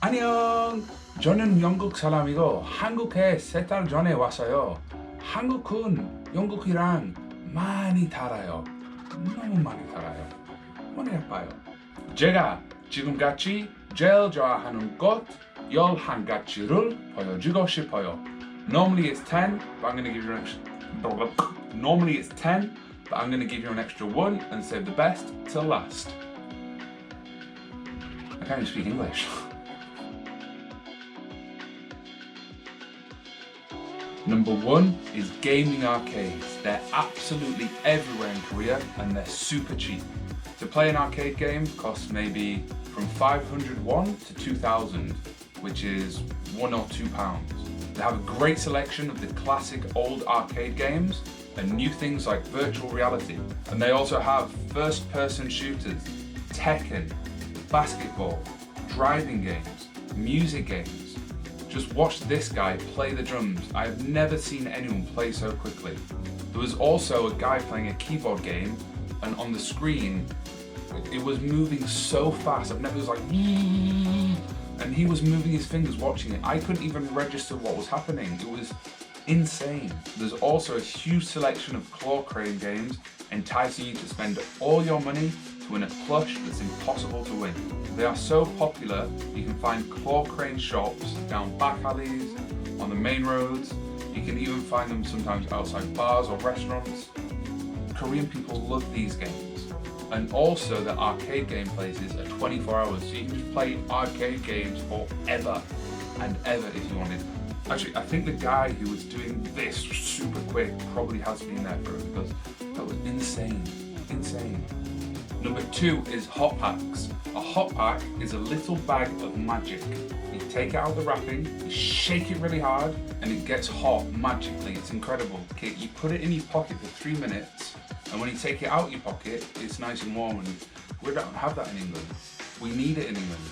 안녕! 저는 영국 사람이고 한국에 3달 전에 왔어요. 한국은 영국이랑 많이 달라요. 너무 많이 달라요. 너무 예뻐요. 제가 지금같이 제일 좋아하는 꽃 11가지를 보여주고 싶어요. Normally it's 10, but I'm going to give you an extra... Normally it's 10, but I'm going to give you an extra 1 and save the best till last. I can't even speak English. Number 1 is gaming arcades. They're absolutely everywhere in Korea and they're super cheap. To play an arcade game costs maybe from 500 won to 2,000, which is £1 or £2. They have a great selection of the classic old arcade games and new things like virtual reality. And they also have first-person shooters, Tekken, basketball, driving games, music games. Just watch this guy play the drums. I have never seen anyone play so quickly. There was also a guy playing a keyboard game, and on the screen, it was moving so fast. It was like, and he was moving his fingers watching it. I couldn't even register what was happening. It was insane. There's also a huge selection of claw crane games, enticing you to spend all your money to win a plush that's impossible to win. They are so popular, you can find claw crane shops down back alleys, on the main roads. You can even find them sometimes outside bars or restaurants. Korean people love these games. And also the arcade game places are 24 hours, so you can just play arcade games forever and ever if you wanted. Actually, I think the guy who was doing this super quick probably has been there for it, because that was insane, insane. Number 2 is hot packs. A hot pack is a little bag of magic. You take it out of the wrapping, you shake it really hard, and it gets hot magically. It's incredible. Okay, you put it in your pocket for 3 minutes, and when you take it out of your pocket, it's nice and warm, and we don't have that in England. We need it in England.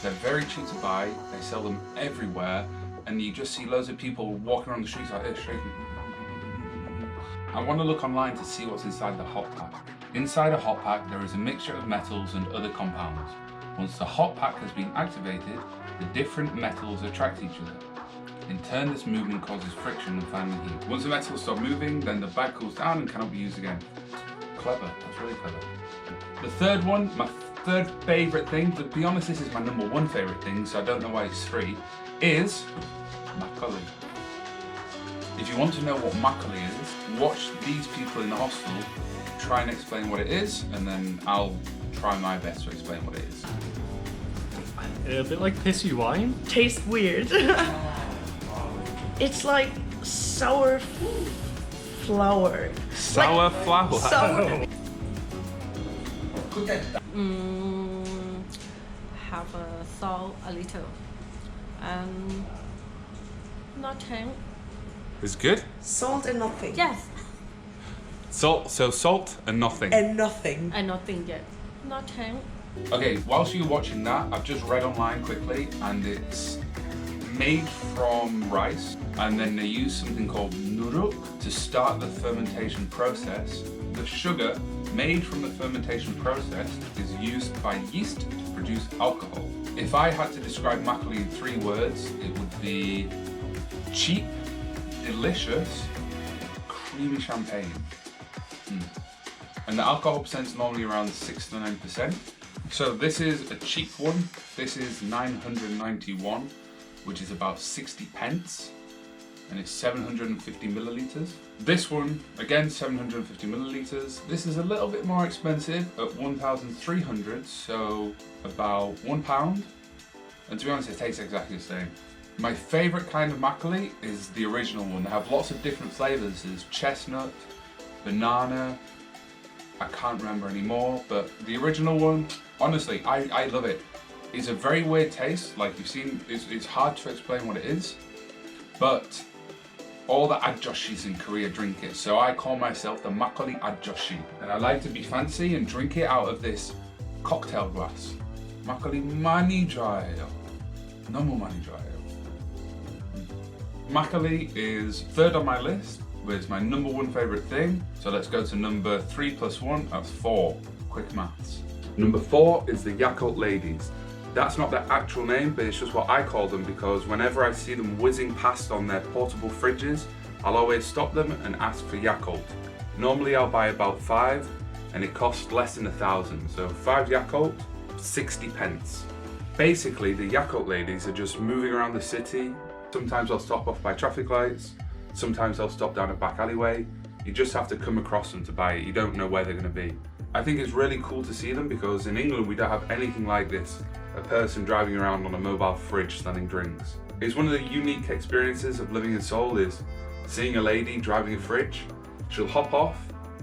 They're very cheap to buy, they sell them everywhere, and you just see loads of people walking around the streets like this, shaking. I want to look online to see what's inside the hot pack. Inside a hot pack, there is a mixture of metals and other compounds. Once the hot pack has been activated, the different metals attract each other. In turn, this movement causes friction and finally heat. Once the metals stop moving, then the bag cools down and cannot be used again. Clever, that's really clever. The third one, my third favourite thing, to be honest, this is my number 1 favourite thing, so I don't know why it's 3, is Makgeolli. If you want to know what Makgeolli is, watch these people in the hostel try and explain what it is, and then I'll try my best to explain what it is. A bit like pissy wine. Tastes weird. It's like sour flour. Sour flour? Sour. Have a salt a little, and nothing. It's good? Salt and nothing. Yes, Salt and nothing. And nothing. and nothing yet. Nothing. Okay, whilst you're watching that, I've just read online quickly, and it's made from rice, and then they use something called nuruk to start the fermentation process. The sugar made from the fermentation process is used by yeast to produce alcohol. If I had to describe Makgeolli in 3 words, it would be cheap, delicious, creamy champagne. And the alcohol percent is normally around 6 to 9%. So this is a cheap one. This is 991, which is about 60 pence, and it's 750 millilitres. This one, again 750 millilitres. This is a little bit more expensive at 1,300, so about £1. And to be honest, it tastes exactly the same. My favourite kind of makgeolli is the original one. They have lots of different flavours. There's chestnut, banana, I can't remember anymore, but the original one, honestly, I love it. It's a very weird taste, like you've seen, it's hard to explain what it is, but all the ajoshis in Korea drink it, so I call myself the Makgeolli ajoshi, and I like to be fancy and drink it out of this cocktail glass. Makgeolli 많이 좋아해요. 너무 많이 좋아해요. Makgeolli is 3rd on my list, but it's my number 1 favourite thing. So let's go to number 3 plus 1, that's 4. Quick maths. Number 4 is the Yakult ladies. That's not their actual name, but it's just what I call them because whenever I see them whizzing past on their portable fridges, I'll always stop them and ask for Yakult. Normally I'll buy about 5 and it costs less than 1,000, so 5 Yakult, 60 pence. Basically, the Yakult ladies are just moving around the city. Sometimes they'll stop off by traffic lights, sometimes they'll stop down a back alleyway. You just have to come across them to buy it, you don't know where they're going to be. I think it's really cool to see them because in England we don't have anything like this. A person driving around on a mobile fridge selling drinks. It's one of the unique experiences of living in Seoul is seeing a lady driving a fridge. She'll hop off,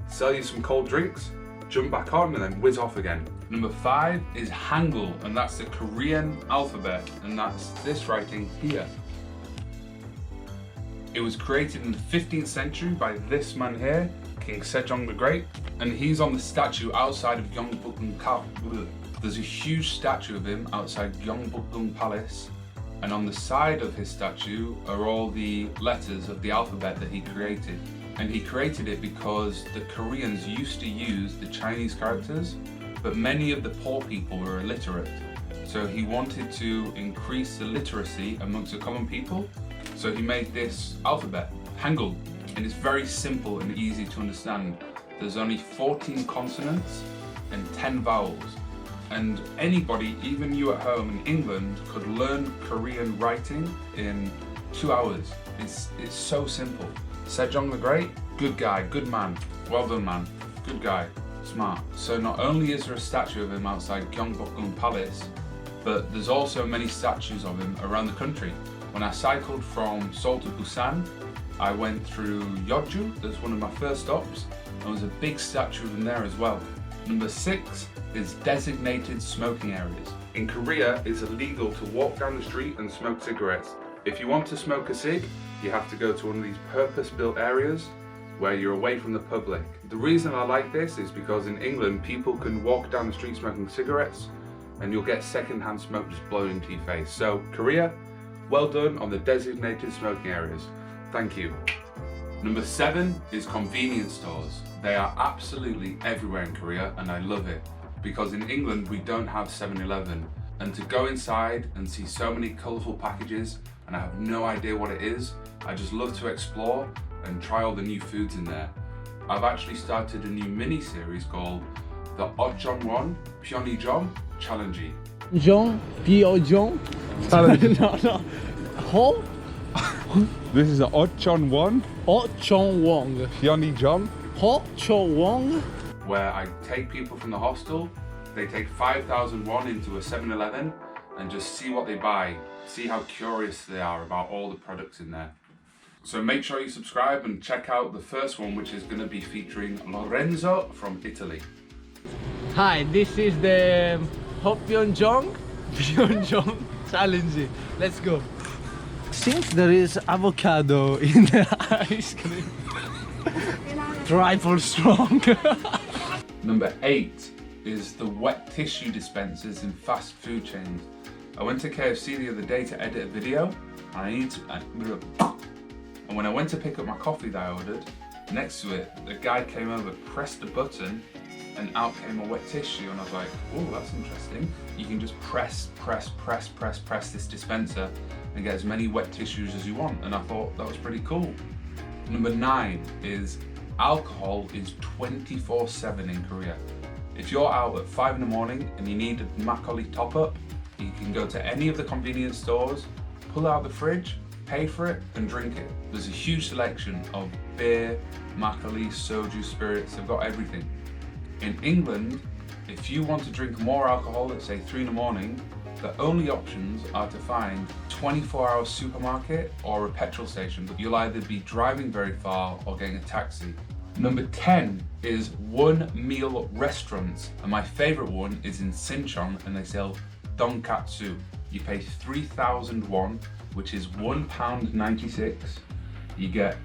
sell you some cold drinks, jump back on and then whiz off again. Number 5 is Hangul, and that's the Korean alphabet, and that's this writing here. It was created in the 15th century by this man here, King Sejong the Great, and he's on the statue outside of Gyeongbokgung. There's a huge statue of him outside Gyeongbokgung Palace, and on the side of his statue are all the letters of the alphabet that he created. And he created it because the Koreans used to use the Chinese characters, but many of the poor people were illiterate. So he wanted to increase the literacy amongst the common people, so he made this alphabet, Hangul, and it's very simple and easy to understand. There's only 14 consonants and 10 vowels, and anybody, even you at home in England, could learn Korean writing in 2 hours. It's so simple. Sejong the Great, good guy, good man, well done man, good guy, smart. So not only is there a statue of him outside Gyeongbokgung Palace, but there's also many statues of him around the country. When I cycled from Seoul to Busan, I went through Yeoju, that's one of my first stops, and there was a big statue of him there as well. Number 6 is designated smoking areas. In Korea, it's illegal to walk down the street and smoke cigarettes. If you want to smoke a cig, you have to go to one of these purpose-built areas where you're away from the public. The reason I like this is because in England, people can walk down the street smoking cigarettes and you'll get second-hand smoke just blowing into your face. So Korea, well done on the designated smoking areas. Thank you. Number 7 is convenience stores. They are absolutely everywhere in Korea and I love it because in England we don't have 7-Eleven, and to go inside and see so many colourful packages and I have no idea what it is, I just love to explore and try all the new foods in there. I've actually started a new mini series called the Ochonwon Pyeonijom Challenge. Jong, Pyeonijom. No. Ho? This is the Ochonwon Ochonwon. Pyeonijom, Ho Chowon. where I take people from the hostel, they take 5,000 won into a 7-Eleven and just see what they buy, see how curious they are about all the products in there. So make sure you subscribe and check out the first one, which is going to be featuring Lorenzo from Italy. Hi, this is the Pyeonijom challenge. Let's go. Since there is avocado in the ice cream, triple strong. Number 8 is the wet tissue dispensers in fast food chains. I went to KFC the other day to edit a video, and when I went to pick up my coffee that I ordered, next to it, a guy came over, pressed the button, and out came a wet tissue, and I was like, oh, that's interesting. You can just press this dispenser and get as many wet tissues as you want, and I thought that was pretty cool. Number 9 is alcohol is 24/7 in Korea. If you're out at 5 in the morning and you need a Makgeolli top up, you can go to any of the convenience stores, pull out the fridge, pay for it and drink it. There's a huge selection of beer, Makgeolli, soju, spirits, they've got everything. In England, if you want to drink more alcohol at say 3 in the morning, the only options are to find a 24-hour supermarket or a petrol station, but you'll either be driving very far or getting a taxi. Number 10 is one meal restaurants, and my favorite one is in Sinchon, and they sell donkatsu. You pay 3,000 won, which is £1.96. You get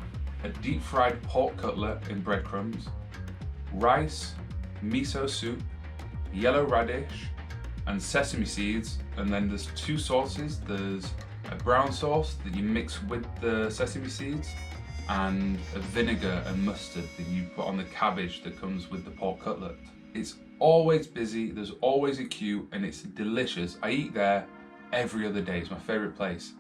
a deep fried pork cutlet in breadcrumbs, rice, miso soup, yellow radish, and sesame seeds, and then there's 2 sauces. There's a brown sauce that you mix with the sesame seeds and a vinegar and mustard that you put on the cabbage that comes with the pork cutlet. It's always busy, there's always a queue, and it's delicious. I eat there every other day, it's my favourite place.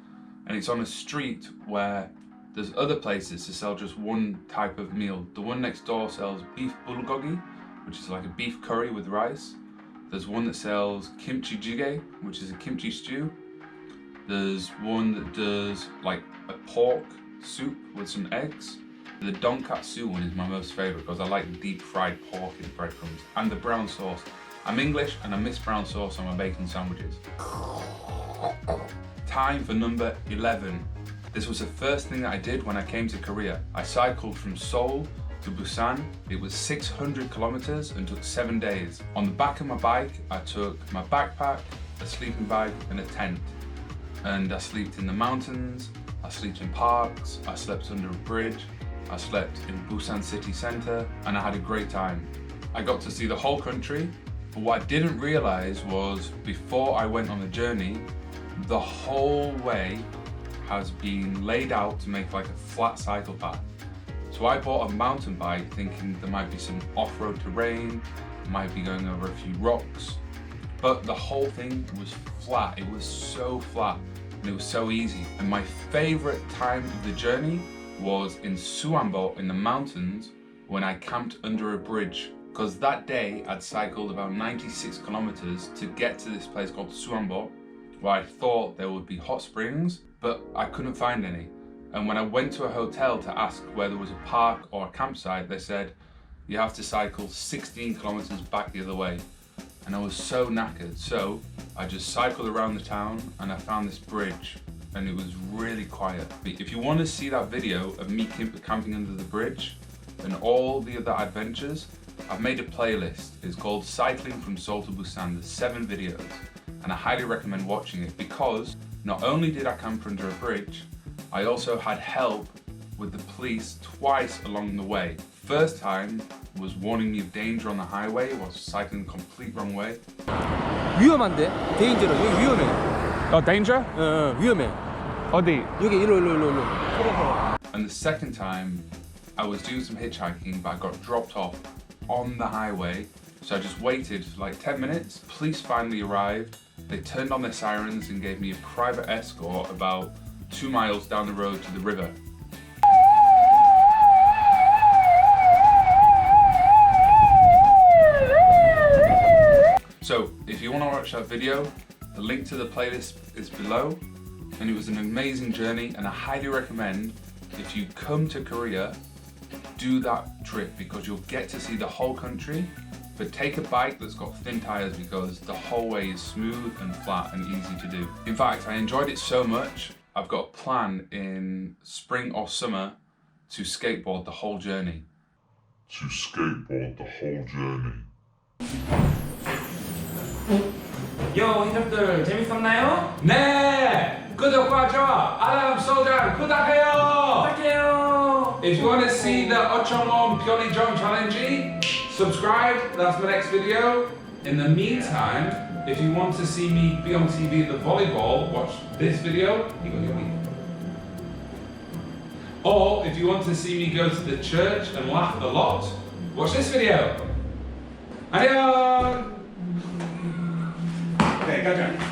And it's on a street where there's other places to sell just one type of meal. The one next door sells beef bulgogi, which is like a beef curry with rice. There's one that sells kimchi jjigae, which is a kimchi stew. There's one that does like a pork soup with some eggs. The donkatsu one is my most favourite because I like deep fried pork in breadcrumbs. And the brown sauce. I'm English and I miss brown sauce on my bacon sandwiches. Time for number 11. This was the first thing that I did when I came to Korea. I cycled from Seoul to Busan. It was 600 kilometers and took 7 days. On the back of my bike, I took my backpack, a sleeping bag and a tent. And I slept in the mountains, I slept in parks, I slept under a bridge, I slept in Busan city centre, and I had a great time. I got to see the whole country, but what I didn't realize was before I went on the journey, the whole way has been laid out to make like a flat cycle path. So I bought a mountain bike thinking there might be some off-road terrain, might be going over a few rocks, but the whole thing was flat. It was so flat and it was so easy. And my favorite time of the journey was in Suwonbo in the mountains when I camped under a bridge, because that day I'd cycled about 96 kilometers to get to this place called Suwonbo, where I thought there would be hot springs, but I couldn't find any. And when I went to a hotel to ask where there was a park or a campsite, they said you have to cycle 16 kilometers back the other way. And I was so knackered, so I just cycled around the town and I found this bridge and it was really quiet. If you want to see that video of me camping under the bridge and all the other adventures, I've made a playlist. It's called Cycling from Seoul to Busan. There's 7 videos and I highly recommend watching it because not only did I camp under a bridge, I also had help with the police twice along the way. First time was warning me of danger on the highway whilst cycling the complete wrong way. 위험한데? 데인저러. 여기 위험해. Oh, danger? 위험해. 어디? 여기 일로. And the second time, I was doing some hitchhiking, but I got dropped off on the highway. So I just waited for like 10 minutes. Police finally arrived. They turned on their sirens and gave me a private escort about 2 miles down the road to the river. So if you want to watch that video, the link to the playlist is below, and it was an amazing journey and I highly recommend if you come to Korea, do that trip because you'll get to see the whole country, but take a bike that's got thin tires because the whole way is smooth and flat and easy to do. In fact, I enjoyed it so much, I've got a plan in spring or summer to skateboard the whole journey. 요 인터뷰들 재밌었나요? 네! 구독과 좋아, 알람 설정 부탁해요! 부탁해요. If you want to see the Ochongom Pyeoni Jong challenge, subscribe, that's my next video. In the meantime, if you want to see me be on TV at the volleyball, watch this video. You got your week. Or if you want to see me go to the church and laugh a lot, watch this video. 안녕! 네, 가자.